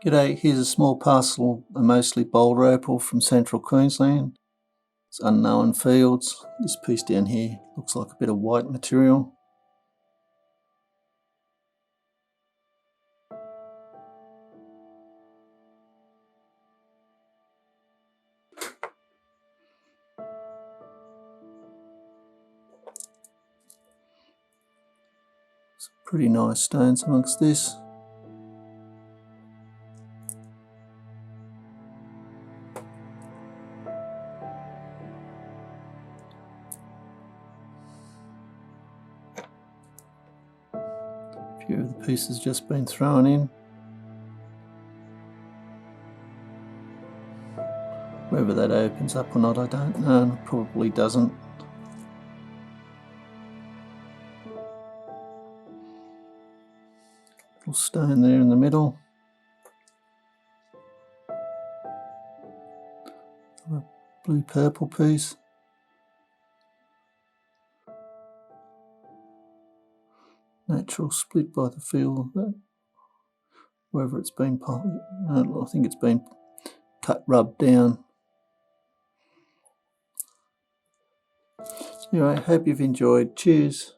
G'day, here's a small parcel, a mostly Boulder Opal from central Queensland. It's unknown fields. This piece down here looks like a bit of white material. Some pretty nice stones amongst this. A few of the pieces just been thrown in. Whether that opens up or not, I don't know. It probably doesn't. Little stone there in the middle. A blue purple piece. Natural split by the feel of that. Whether it's been I think it's been rubbed down. Anyway, hope you've enjoyed. Cheers.